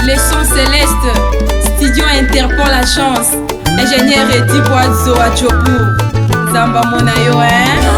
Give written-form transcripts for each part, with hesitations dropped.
Les sons célestes, studio Interpol la chance. Ingénieur Edi Boadzo à Chopu. Zamba Monayo, hein?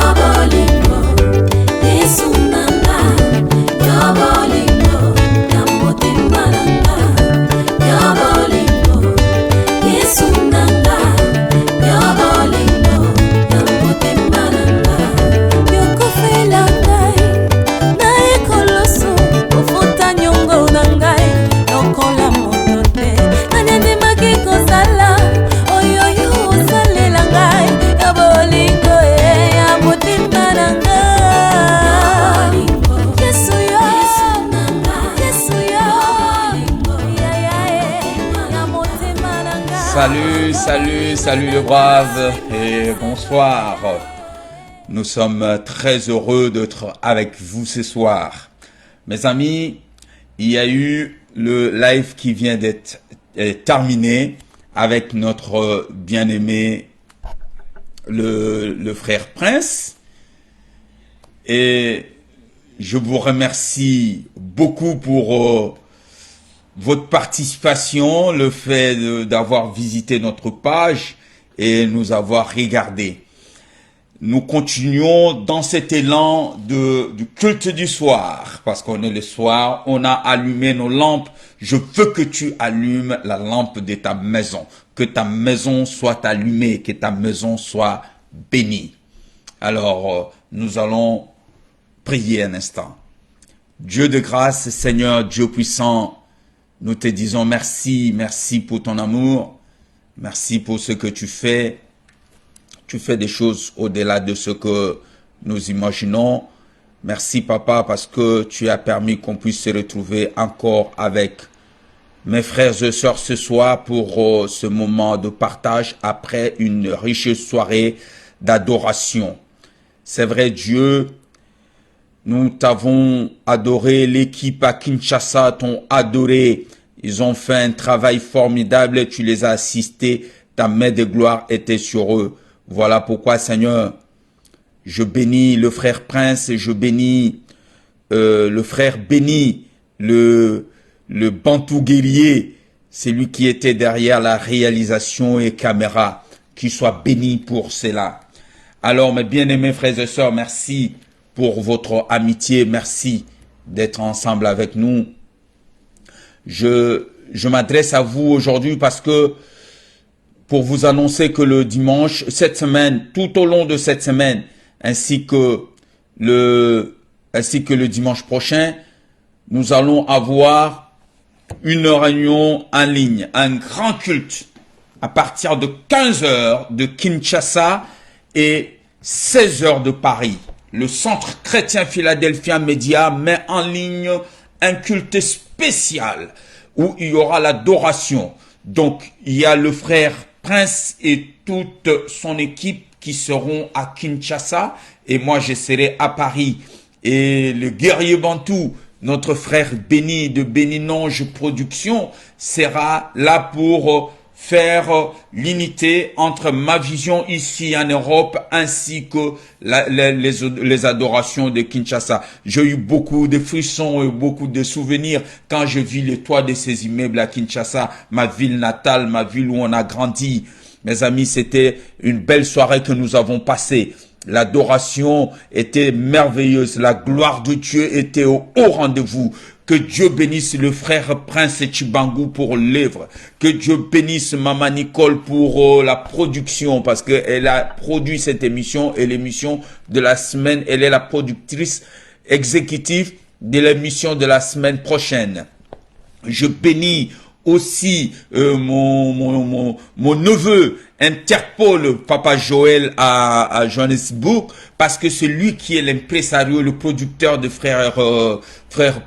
Salut les braves et bonsoir. Nous sommes très heureux d'être avec vous ce soir. Mes amis, il y a eu le live qui vient d'être terminé avec notre bien-aimé le frère Prince. Et je vous remercie beaucoup pour votre participation, le fait d'avoir visité notre page et nous avoir regardé. Nous continuons dans cet élan du culte du soir, parce qu'on est le soir, on a allumé nos lampes. Je veux que tu allumes la lampe de ta maison, que ta maison soit allumée, que ta maison soit bénie. Alors, nous allons prier un instant. Dieu de grâce, Seigneur, Dieu puissant, nous te disons merci, merci pour ton amour, merci pour ce que tu fais. Tu fais des choses au-delà de ce que nous imaginons. Merci Papa parce que tu as permis qu'on puisse se retrouver encore avec mes frères et sœurs ce soir pour ce moment de partage après une riche soirée d'adoration. C'est vrai Dieu, nous t'avons adoré, l'équipe à Kinshasa t'ont adoré. Ils ont fait un travail formidable, tu les as assistés, ta main de gloire était sur eux. Voilà pourquoi, Seigneur, je bénis le frère Prince, je bénis le frère Béni, le Bantou guerrier, c'est lui qui était derrière la réalisation et caméra, qu'il soit béni pour cela. Alors, mes bien-aimés frères et sœurs, merci pour votre amitié, merci d'être ensemble avec nous. Je m'adresse à vous aujourd'hui parce que pour vous annoncer que le dimanche, cette semaine, tout au long de cette semaine, ainsi que le dimanche prochain, nous allons avoir une réunion en ligne, un grand culte à partir de 15 h de Kinshasa et 16 h de Paris. Le Centre chrétien philadelphien Média met en ligne un culte spécial où il y aura l'adoration. Donc, il y a le frère Prince et toute son équipe qui seront à Kinshasa et moi je serai à Paris. Et le guerrier Bantou, notre frère Béni de Béninange Production, sera là pour faire l'unité entre ma vision ici en Europe ainsi que les adorations de Kinshasa. J'ai eu beaucoup de frissons et beaucoup de souvenirs quand je vis les toits de ces immeubles à Kinshasa, ma ville natale, ma ville où on a grandi. Mes amis, c'était une belle soirée que nous avons passée. L'adoration était merveilleuse, la gloire de Dieu était au haut rendez-vous. Que Dieu bénisse le frère Prince Chibangou pour l'œuvre. Que Dieu bénisse Maman Nicole pour la production parce qu'elle a produit cette émission et l'émission de la semaine. Elle est la productrice exécutive de l'émission de la semaine prochaine. Je bénis aussi mon neveu Interpol, Papa Joël à Johannesburg, parce que c'est lui qui est l'impresario, le producteur de frère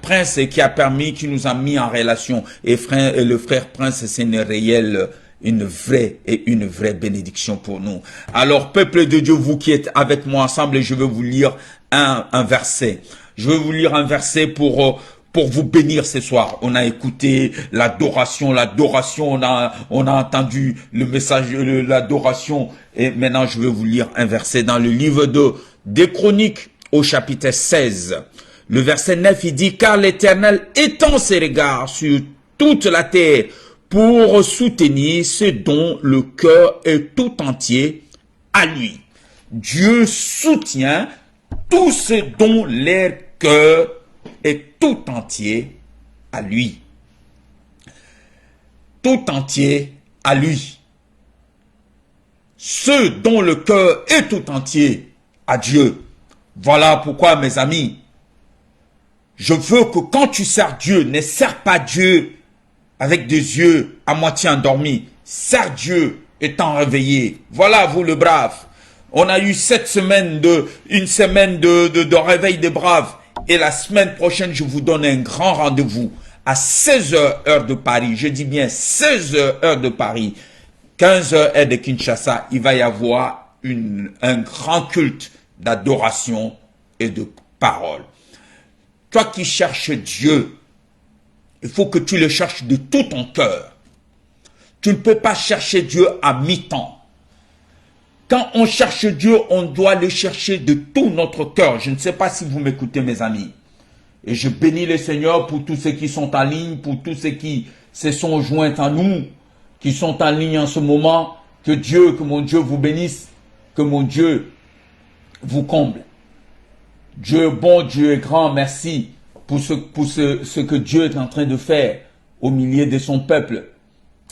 Prince et qui nous a mis en relation. Et le frère Prince, c'est une vraie bénédiction pour nous. Alors, peuple de Dieu, vous qui êtes avec moi ensemble, je vais vous lire un verset. Je vais vous lire un verset pour vous bénir ce soir. On a écouté l'adoration, on a entendu le message, l'adoration. Et maintenant, je vais vous lire un verset dans le livre des Chroniques au chapitre 16. Le verset 9, il dit, car l'Éternel étend ses regards sur toute la terre pour soutenir ceux dont le cœur est tout entier à lui. Dieu soutient tous ceux dont leur cœur est tout entier à lui. Tout entier à lui. Ceux dont le cœur est tout entier à Dieu. Voilà pourquoi, mes amis, je veux que quand tu sers Dieu, ne sers pas Dieu avec des yeux à moitié endormis. Sers Dieu étant réveillé. Voilà, vous le brave. On a eu une semaine de réveil des braves. Et la semaine prochaine, je vous donne un grand rendez-vous à 16 h heure de Paris. Je dis bien 16 h heure de Paris. 15 h heure de Kinshasa. Il va y avoir un grand culte d'adoration et de parole. Toi qui cherches Dieu, il faut que tu le cherches de tout ton cœur. Tu ne peux pas chercher Dieu à mi-temps. Quand on cherche Dieu, on doit le chercher de tout notre cœur. Je ne sais pas si vous m'écoutez, mes amis. Et je bénis le Seigneur pour tous ceux qui sont en ligne, pour tous ceux qui se sont joints à nous, qui sont en ligne en ce moment. Que mon Dieu vous bénisse, que mon Dieu vous comble. Dieu bon, Dieu est grand, merci pour ce que Dieu est en train de faire au milieu de son peuple.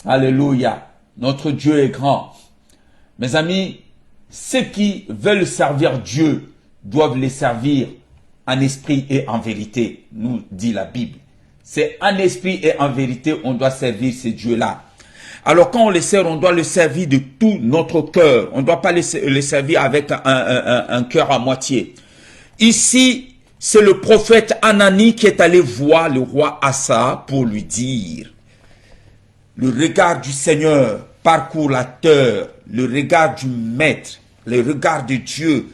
Alléluia. Notre Dieu est grand. Mes amis, ceux qui veulent servir Dieu doivent les servir en esprit et en vérité, nous dit la Bible. C'est en esprit et en vérité on doit servir ces dieux-là. Alors quand on les sert, on doit le servir de tout notre cœur. On ne doit pas les servir avec un cœur à moitié. Ici, c'est le prophète Anani qui est allé voir le roi Asa pour lui dire: le regard du Seigneur parcourt la terre, le regard du Maître, le regard de Dieu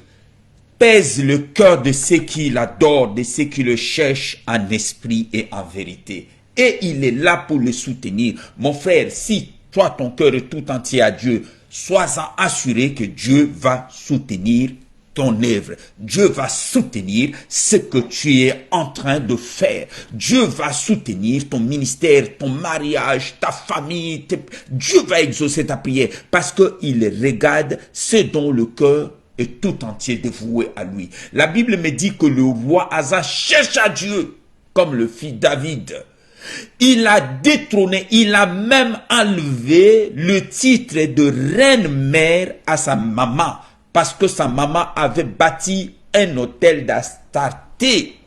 pèse le cœur de ceux qui l'adorent, de ceux qui le cherchent en esprit et en vérité. Et il est là pour le soutenir. Mon frère, si toi ton cœur est tout entier à Dieu, sois-en assuré que Dieu va soutenir ton œuvre. Dieu va soutenir ce que tu es en train de faire. Dieu va soutenir ton ministère, ton mariage, ta famille. Dieu va exaucer ta prière parce qu'il regarde ce dont le cœur est tout entier dévoué à lui. La Bible me dit que le roi Asa cherche à Dieu comme le fit David. Il a détrôné, il a même enlevé le titre de reine-mère à sa maman. Parce que sa maman avait bâti un hôtel d'Astarté.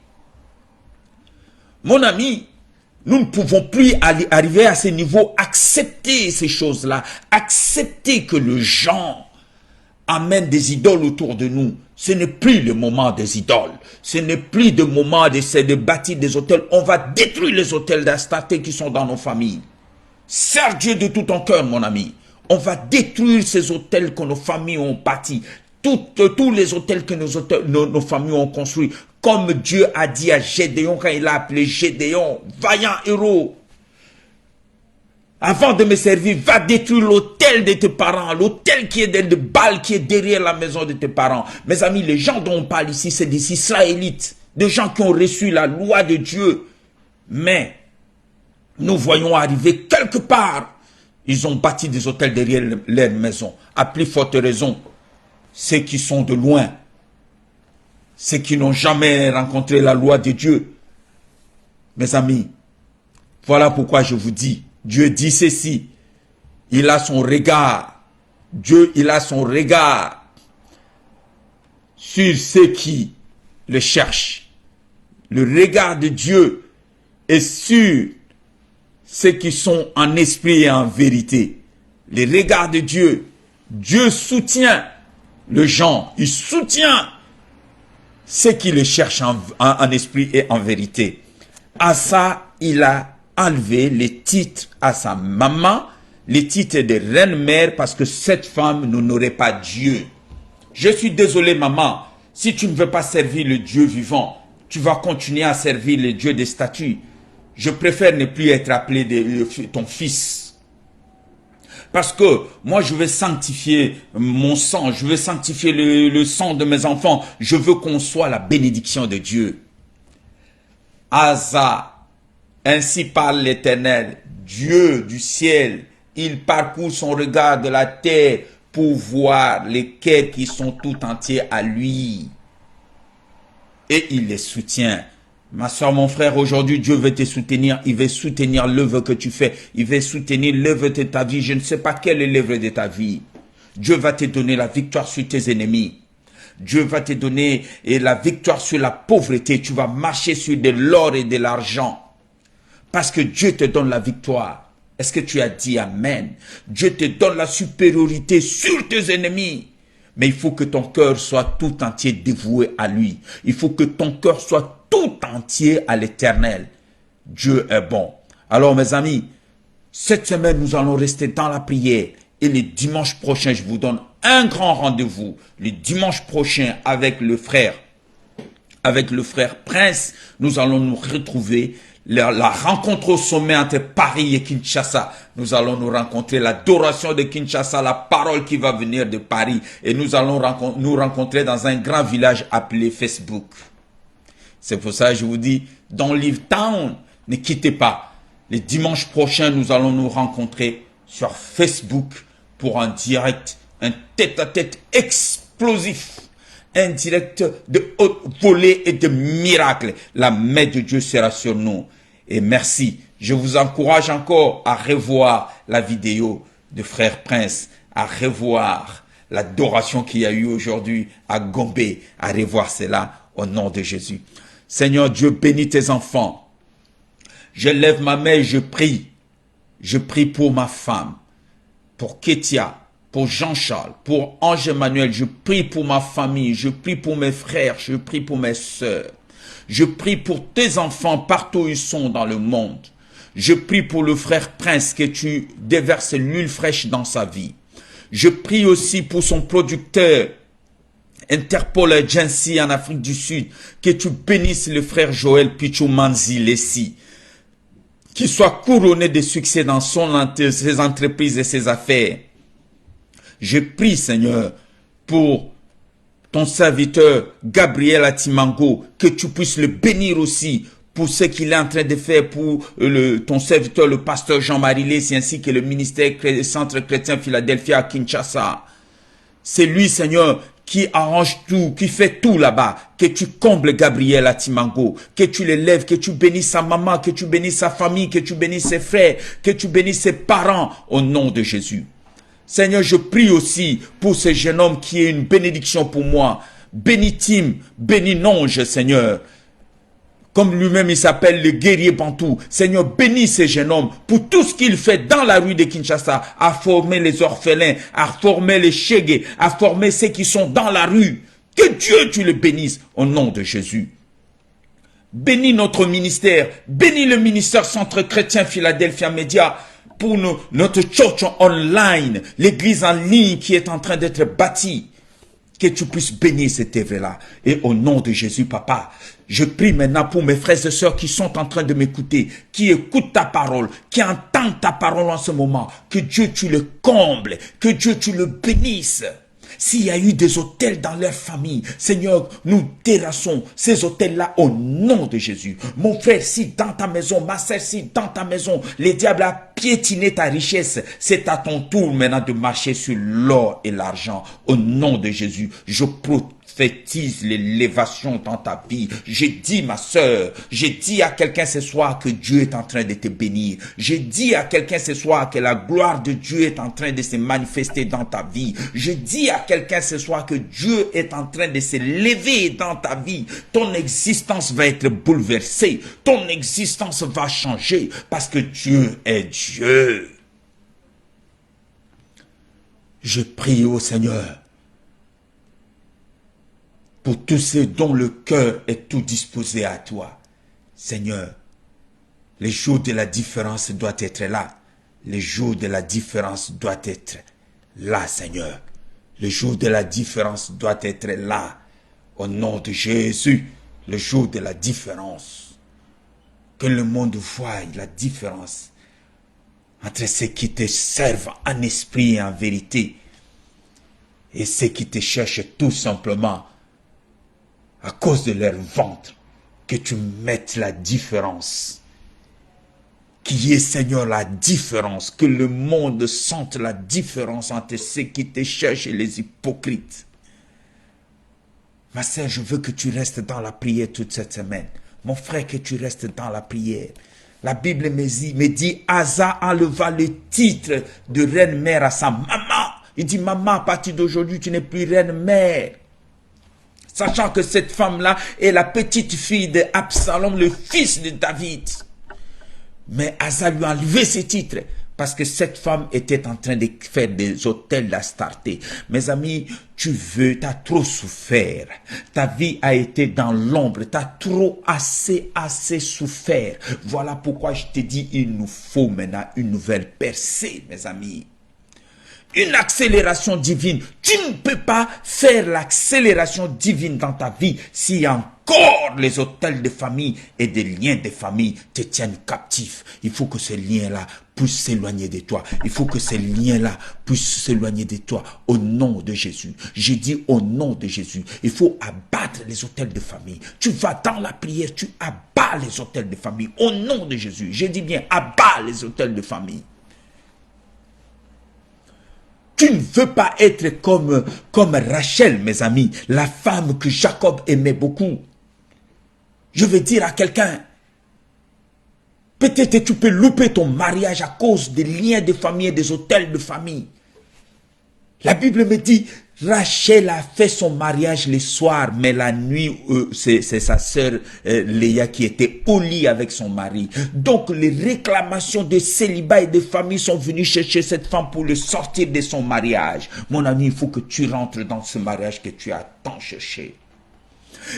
Mon ami, nous ne pouvons plus arriver à ce niveau, accepter ces choses-là, accepter que les gens amènent des idoles autour de nous. Ce n'est plus le moment des idoles. Ce n'est plus le moment de bâtir des hôtels. On va détruire les hôtels d'Astarté qui sont dans nos familles. Sers Dieu de tout ton cœur, mon ami. On va détruire ces hôtels que nos familles ont bâtis. Tous les hôtels que nos familles ont construits. Comme Dieu a dit à Gédéon quand il a appelé Gédéon, vaillant héros. Avant de me servir, va détruire l'hôtel de tes parents, l'hôtel qui est de Baal, qui est derrière la maison de tes parents. Mes amis, les gens dont on parle ici, c'est des Israélites, des gens qui ont reçu la loi de Dieu. Mais nous voyons arriver quelque part, ils ont bâti des hôtels derrière leur maison. À plus forte raison, ceux qui sont de loin, ceux qui n'ont jamais rencontré la loi de Dieu. Mes amis, voilà pourquoi je vous dis, Dieu dit ceci, il a son regard, Dieu il a son regard sur ceux qui le cherchent. Le regard de Dieu est sur ceux qui sont en esprit et en vérité. Le regard de Dieu, Dieu soutient les gens, il soutient ceux qui le cherchent en esprit et en vérité. À ça, il a enlevé les titres à sa maman, les titres de reine-mère, parce que cette femme n'honorait pas Dieu. Je suis désolé, maman, si tu ne veux pas servir le Dieu vivant, tu vas continuer à servir le Dieu des statues. Je préfère ne plus être appelé ton fils. Parce que moi, je vais sanctifier mon sang, je veux sanctifier le sang de mes enfants. Je veux qu'on soit la bénédiction de Dieu. Asa, ainsi parle l'Éternel, Dieu du ciel, il parcourt son regard de la terre pour voir lesquels qui sont tout entiers à lui. Et il les soutient. Ma soeur, mon frère, aujourd'hui, Dieu veut te soutenir. Il veut soutenir l'œuvre que tu fais. Il veut soutenir l'œuvre de ta vie. Je ne sais pas quelle est l'œuvre de ta vie. Dieu va te donner la victoire sur tes ennemis. Dieu va te donner la victoire sur la pauvreté. Tu vas marcher sur de l'or et de l'argent. Parce que Dieu te donne la victoire. Est-ce que tu as dit Amen? Dieu te donne la supériorité sur tes ennemis. Mais il faut que ton cœur soit tout entier dévoué à lui. Il faut que ton cœur soit tout entier à l'Éternel. Dieu est bon. Alors mes amis, cette semaine nous allons rester dans la prière. Et le dimanche prochain, je vous donne un grand rendez-vous. Le dimanche prochain avec le frère Prince, nous allons nous retrouver. La rencontre au sommet entre Paris et Kinshasa. Nous allons nous rencontrer, l'adoration de Kinshasa, la parole qui va venir de Paris. Et nous allons nous rencontrer dans un grand village appelé Facebook. C'est pour ça que je vous dis, dans Live Town, ne quittez pas. Le dimanche prochain, nous allons nous rencontrer sur Facebook pour un direct, un tête-à-tête explosif. Un direct de haute volée et de miracles. La main de Dieu sera sur nous. Et merci. Je vous encourage encore à revoir la vidéo de Frère Prince, à revoir l'adoration qu'il y a eu aujourd'hui à Gombe, à revoir cela au nom de Jésus. Seigneur Dieu, bénis tes enfants. Je lève ma main et je prie. Je prie pour ma femme, pour Ketia, pour Jean-Charles, pour Ange-Emmanuel. Je prie pour ma famille, je prie pour mes frères, je prie pour mes sœurs. Je prie pour tes enfants partout où ils sont dans le monde. Je prie pour le frère Prince que tu déverses l'huile fraîche dans sa vie. Je prie aussi pour son producteur, Interpol Agency en Afrique du Sud, que tu bénisses le frère Joël Pichou Manzi Lessi, qu'il soit couronné de succès dans ses entreprises et ses affaires. Je prie, Seigneur, pour ton serviteur Gabriel Atimango, que tu puisses le bénir aussi pour ce qu'il est en train de faire pour ton serviteur, le pasteur Jean-Marie Lessi, ainsi que le ministère Centre Chrétien Philadelphia à Kinshasa. C'est lui, Seigneur, qui arrange tout, qui fait tout là-bas. Que tu combles Gabriel Atimango, que tu l'élèves, que tu bénisses sa maman, que tu bénisses sa famille, que tu bénisses ses frères, que tu bénisses ses parents, au nom de Jésus. Seigneur, je prie aussi pour ce jeune homme qui est une bénédiction pour moi. Bénis Tim, bénis Nonge, Seigneur. Comme lui-même il s'appelle le guerrier Bantou. Seigneur, bénis ce jeune homme pour tout ce qu'il fait dans la rue de Kinshasa, à former les orphelins, à former les chégués, à former ceux qui sont dans la rue. Que Dieu tu le bénisses au nom de Jésus. Bénis notre ministère, bénis le ministère Centre Chrétien Philadelphia Média, pour notre church online, l'église en ligne qui est en train d'être bâtie. Que tu puisses bénir cette œuvre-là. Et au nom de Jésus, Papa, je prie maintenant pour mes frères et sœurs qui sont en train de m'écouter, qui écoutent ta parole, qui entendent ta parole en ce moment. Que Dieu tu le combles, que Dieu tu le bénisses. S'il y a eu des autels dans leur famille, Seigneur, nous terrassons ces autels-là au nom de Jésus. Mon frère, si dans ta maison, ma sœur, si dans ta maison, les diables a piétiné ta richesse, c'est à ton tour maintenant de marcher sur l'or et l'argent. Au nom de Jésus, je prophétise l'élévation dans ta vie. J'ai dit, ma sœur, j'ai dit à quelqu'un ce soir que Dieu est en train de te bénir. J'ai dit à quelqu'un ce soir que la gloire de Dieu est en train de se manifester dans ta vie. Je dis à quelqu'un ce soir que Dieu est en train de se lever dans ta vie. Ton existence va être bouleversée. Ton existence va changer parce que Dieu est Dieu. Je prie au Seigneur pour tous ceux dont le cœur est tout disposé à toi. Seigneur, les jours de la différence doivent être là. Les jours de la différence doivent être là, Seigneur. Le jour de la différence doit être là. Au nom de Jésus, le jour de la différence. Que le monde voie la différence entre ceux qui te servent en esprit et en vérité et ceux qui te cherchent tout simplement à cause de leur ventre. Que tu mettes la différence. Qui qui est, Seigneur, la différence, que le monde sente la différence entre ceux qui te cherchent et les hypocrites. Ma sœur, je veux que tu restes dans la prière toute cette semaine. Mon frère, que tu restes dans la prière. La Bible me dit, Asa enleva le titre de reine-mère à sa maman. Il dit, maman, à partir d'aujourd'hui, tu n'es plus reine-mère. Sachant que cette femme-là est la petite fille d'Absalom, le fils de David. Mais Asa lui a enlevé ce titre parce que cette femme était en train de faire des autels d'Astarté. Mes amis, tu as trop souffert. Ta vie a été dans l'ombre. Tu as assez souffert. Voilà pourquoi je te dis, il nous faut maintenant une nouvelle percée, mes amis. Une accélération divine. Tu ne peux pas faire l'accélération divine dans ta vie si encore les autels de famille et des liens de famille te tiennent captif. Il faut que ces liens-là puissent s'éloigner de toi. Il faut que ces liens-là puissent s'éloigner de toi au nom de Jésus. J'ai dit au nom de Jésus. Il faut abattre les autels de famille. Tu vas dans la prière, tu abats les autels de famille au nom de Jésus. J'ai dit bien, abats les autels de famille. Tu ne veux pas être comme Rachel, mes amis, la femme que Jacob aimait beaucoup. Je veux dire à quelqu'un, peut-être tu peux louper ton mariage à cause des liens de famille et des autels de famille. La Bible me dit, Rachel a fait son mariage le soir, mais la nuit, c'est sa sœur Léa qui était au lit avec son mari. Donc, les réclamations de célibat et de famille sont venues chercher cette femme pour le sortir de son mariage. Mon ami, il faut que tu rentres dans ce mariage que tu as tant cherché.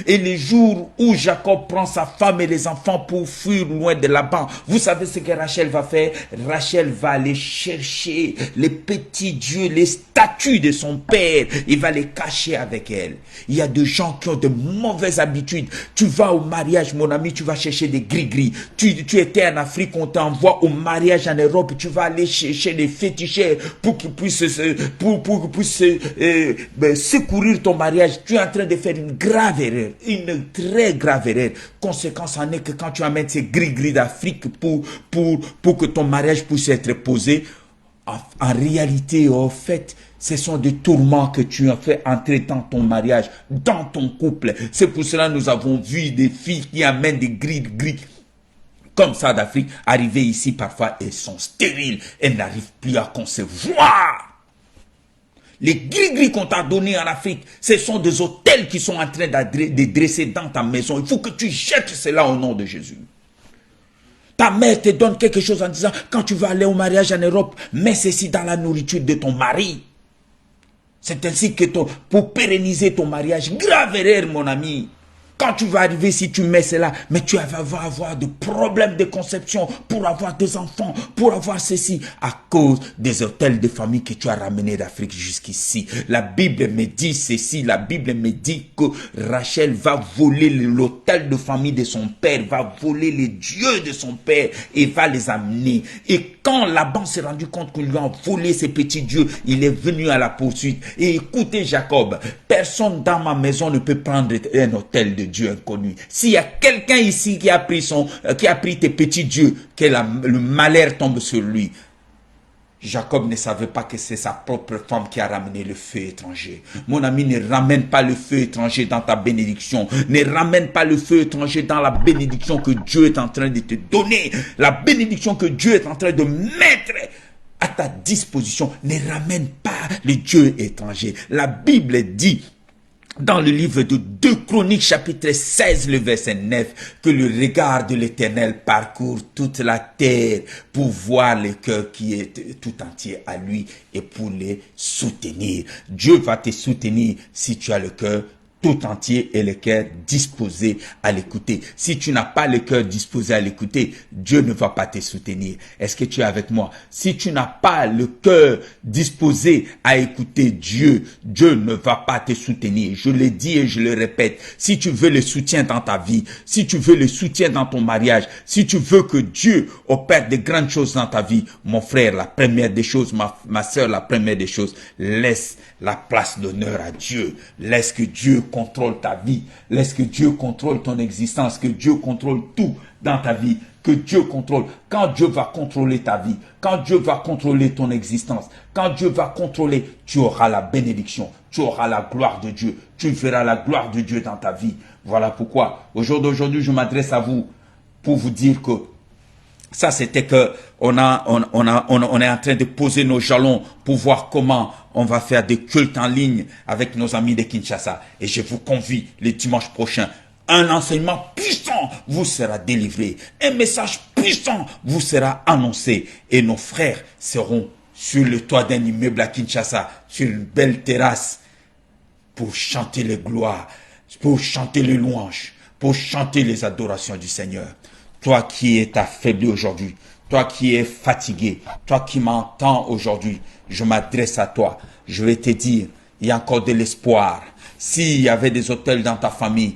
Et les jours où Jacob prend sa femme et les enfants pour fuir loin de Laban, vous savez ce que Rachel va faire? Rachel va aller chercher les petits dieux, les statues de son père. Il va les cacher avec elle. Il y a des gens qui ont de mauvaises habitudes. Tu vas au mariage, mon ami, tu vas chercher des gris-gris. Tu étais en Afrique, on t'envoie au mariage en Europe. Tu vas aller chercher des féticheurs pour qu'ils puissent secourir ton mariage. Tu es en train de faire une grave erreur. Une très grave erreur. Conséquence en est que quand tu amènes ces gris-gris d'Afrique pour que ton mariage puisse être posé, en réalité, au fait, ce sont des tourments que tu as fait entrer dans ton mariage, dans ton couple. C'est pour cela que nous avons vu des filles qui amènent des gris-gris comme ça d'Afrique arriver ici. Parfois, elles sont stériles. Elles n'arrivent plus à concevoir. Les gris-gris qu'on t'a donnés en Afrique, ce sont des autels qui sont en train de dresser dans ta maison. Il faut que tu jettes cela au nom de Jésus. Ta mère te donne quelque chose en disant, quand tu vas aller au mariage en Europe, mets ceci dans la nourriture de ton mari. C'est ainsi que pour pérenniser ton mariage, grave erreur, mon ami. Quand tu vas arriver, si tu mets cela, mais tu vas avoir des problèmes de conception pour avoir des enfants, pour avoir ceci, à cause des hôtels de famille que tu as ramenés d'Afrique jusqu'ici. La Bible me dit ceci, la Bible me dit que Rachel va voler l'hôtel de famille de son père, va voler les dieux de son père et va les amener. Et quand Laban s'est rendu compte qu'on lui a volé ses petits dieux, il est venu à la poursuite. Et écoutez Jacob, personne dans ma maison ne peut prendre un hôtel de Dieu inconnu. S'il y a quelqu'un ici qui a pris tes petits dieux, que le malheur tombe sur lui. Jacob ne savait pas que c'est sa propre femme qui a ramené le feu étranger. Mon ami, ne ramène pas le feu étranger dans ta bénédiction. Ne ramène pas le feu étranger dans la bénédiction que Dieu est en train de te donner. La bénédiction que Dieu est en train de mettre à ta disposition. Ne ramène pas les dieux étrangers. La Bible dit dans le livre de 2 Chroniques chapitre 16 le verset 9 que le regard de l'Éternel parcourt toute la terre pour voir le cœur qui est tout entier à lui et pour les soutenir. Dieu va te soutenir si tu as le cœur tout entier et le cœur disposé à l'écouter. Si tu n'as pas le cœur disposé à l'écouter, Dieu ne va pas te soutenir. Est-ce que tu es avec moi? Si tu n'as pas le cœur disposé à écouter Dieu, Dieu ne va pas te soutenir. Je le dis et je le répète. Si tu veux le soutien dans ta vie, si tu veux le soutien dans ton mariage, si tu veux que Dieu opère de grandes choses dans ta vie, mon frère, la première des choses, ma soeur, la première des choses, laisse la place d'honneur à Dieu. Laisse que Dieu contrôle ta vie. Laisse que Dieu contrôle ton existence, que Dieu contrôle tout dans ta vie. que Dieu contrôle. Quand Dieu va contrôler ta vie, quand Dieu va contrôler ton existence, quand Dieu va contrôler, tu auras la bénédiction, tu auras la gloire de Dieu, tu verras la gloire de Dieu dans ta vie. Voilà pourquoi, au jour d'aujourd'hui, je m'adresse à vous pour vous dire que ça, c'était que on est en train de poser nos jalons pour voir comment on va faire des cultes en ligne avec nos amis de Kinshasa. Et je vous convie le dimanche prochain. Un enseignement puissant vous sera délivré. Un message puissant vous sera annoncé. Et nos frères seront sur le toit d'un immeuble à Kinshasa, sur une belle terrasse, pour chanter les gloires, pour chanter les louanges, pour chanter les adorations du Seigneur. Toi qui es affaibli aujourd'hui, toi qui es fatigué, toi qui m'entends aujourd'hui, je m'adresse à toi. Je vais te dire, il y a encore de l'espoir. S'il y avait des hôtels dans ta famille,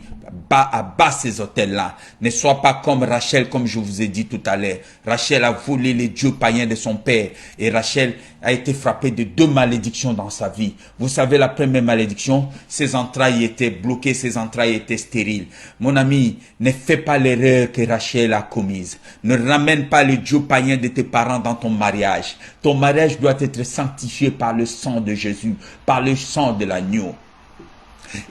abat ces hôtels-là. Ne sois pas comme Rachel, comme je vous ai dit tout à l'heure. Rachel a volé les dieux païens de son père. Et Rachel a été frappée de 2 malédictions dans sa vie. Vous savez, la première malédiction, ses entrailles étaient bloquées, ses entrailles étaient stériles. Mon ami, ne fais pas l'erreur que Rachel a commise. Ne ramène pas les dieux païens de tes parents dans ton mariage. Ton mariage doit être sanctifié par le sang de Jésus, par le sang de l'agneau.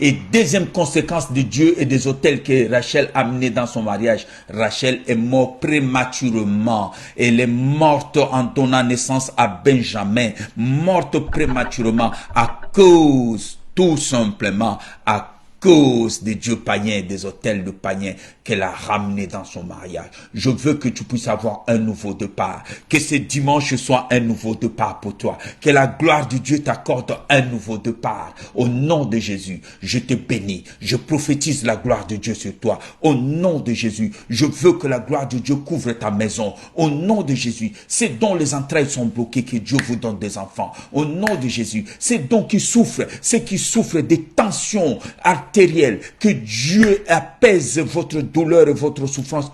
Et deuxième conséquence de Dieu et des autels que Rachel a amenés dans son mariage, Rachel est morte prématurément. Elle est morte en donnant naissance à Benjamin, morte prématurément à cause, tout simplement, à cause des dieux païens, des autels de païens qu'elle a ramenés dans son mariage. Je veux que tu puisses avoir un nouveau départ. Que ce dimanche soit un nouveau départ pour toi. Que la gloire de Dieu t'accorde un nouveau départ. Au nom de Jésus, je te bénis. Je prophétise la gloire de Dieu sur toi. Au nom de Jésus, je veux que la gloire de Dieu couvre ta maison. Au nom de Jésus, c'est dont les entrailles sont bloquées que Dieu vous donne des enfants. Au nom de Jésus, c'est dont qui souffrent, ceux qui souffrent des tensions artérielles, que Dieu apaise votre douleur et votre souffrance,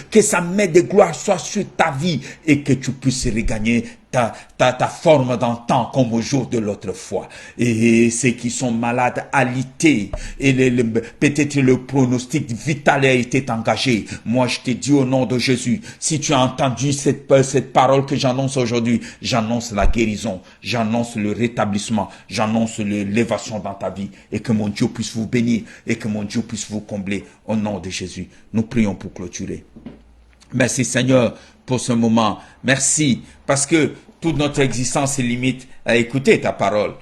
que sa main de gloire soit sur ta vie et que tu puisses regagner ta forme d'antan comme au jour de l'autre fois. Et ceux qui sont malades, alités, et peut-être le pronostic vital a été engagé. Moi, je te dis au nom de Jésus, si tu as entendu cette parole que j'annonce aujourd'hui, j'annonce la guérison, j'annonce le rétablissement, j'annonce l'élévation dans ta vie, et que mon Dieu puisse vous bénir, et que mon Dieu puisse vous combler au nom de Jésus. Nous prions pour clôturer. Merci Seigneur pour ce moment. Merci parce que toute notre existence est limite à écouter ta parole,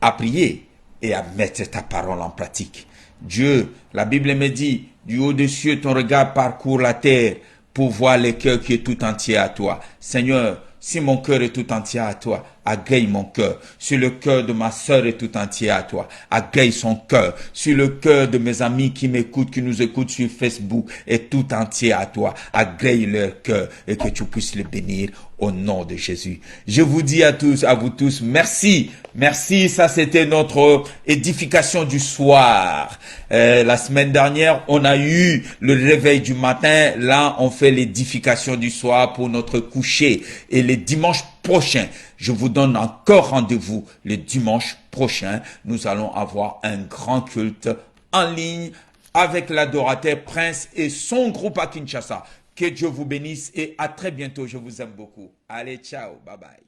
à prier et à mettre ta parole en pratique. Dieu, la Bible me dit, du haut des cieux, ton regard parcourt la terre pour voir le cœur qui est tout entier à toi. Seigneur, si mon cœur est tout entier à toi, agrée mon cœur. Si le cœur de ma sœur est tout entier à toi, agrée son cœur. Si le cœur de mes amis qui m'écoutent, qui nous écoutent sur Facebook est tout entier à toi, agrée leur cœur et que tu puisses les bénir au nom de Jésus. Je vous dis à vous tous, merci. Merci, ça c'était notre édification du soir. La semaine dernière, on a eu le réveil du matin. Là, on fait l'édification du soir pour notre coucher. Et le dimanche prochain, je vous donne encore rendez-vous le dimanche prochain. Nous allons avoir un grand culte en ligne avec l'adorateur Prince et son groupe à Kinshasa. Que Dieu vous bénisse et à très bientôt. Je vous aime beaucoup. Allez, ciao, bye bye.